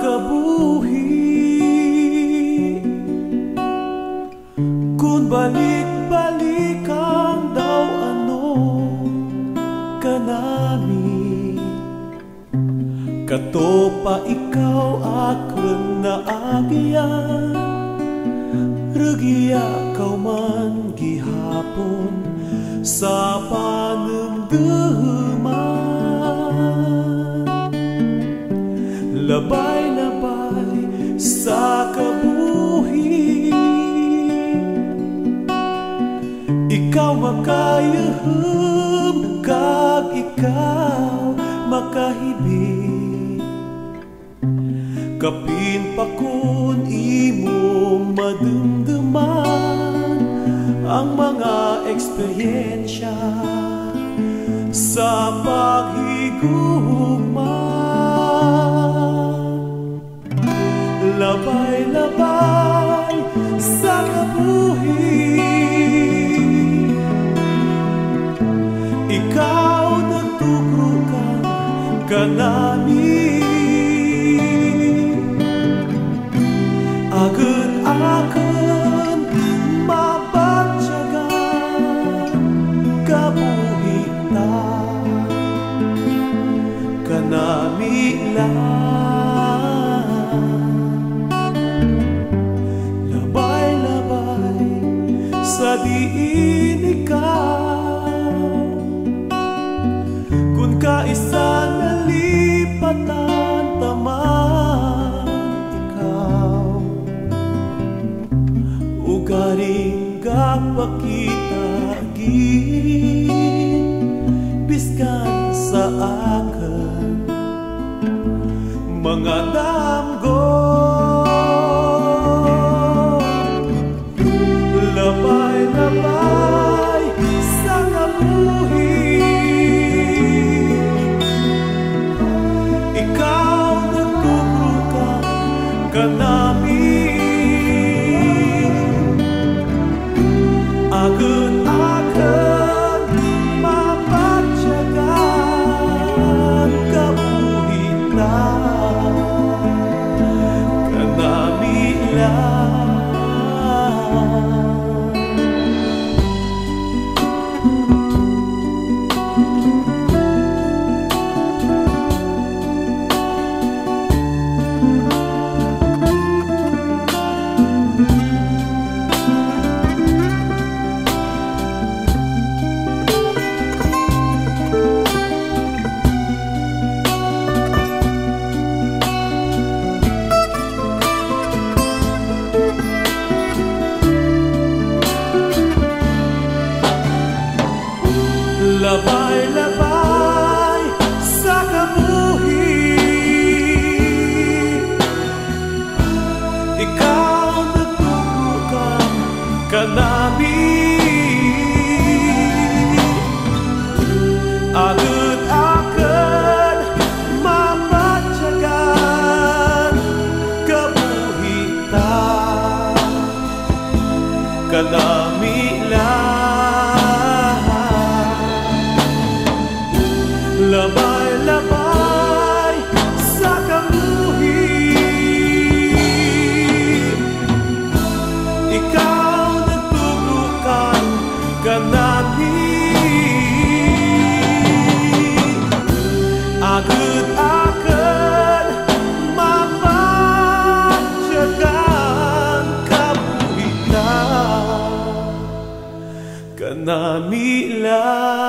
kabuhi. Kung balik-balikan daw ano kanami, kato pa ikaw akin na agyan. Regia kau man gihapon sa panamdaman. Labay-labay sa kabuhi, ikaw makayaham kag ikaw makahibig. Kapin pa kun imong madumduman ang mga eksperyensya sa paghigugma. Labay-labay sa kabuhi, ikaw nagtugrukan kanami. Agad-agad mabatyagan kabuhita kanami lang. Labay-labay sa diin ikaw, kung kaisa nalipatan taman ikaw. Ugaring gagpakita gin biskan sa akin mga damgo. Labay-labay sa kabuhi, ikaw nagtugrukan kanami. Agad-agad mabatyagan kabuhita kanami lang. Labay-labay sa kabuhi, ikaw nagtugrukan kanami. Agad-agad mabatyagan kabuhita kanami lang. Labay-labay sa kabuhi, ikaw nagtugrukan kanami. Agad-agad mabatyagan kabuhita kanami lang.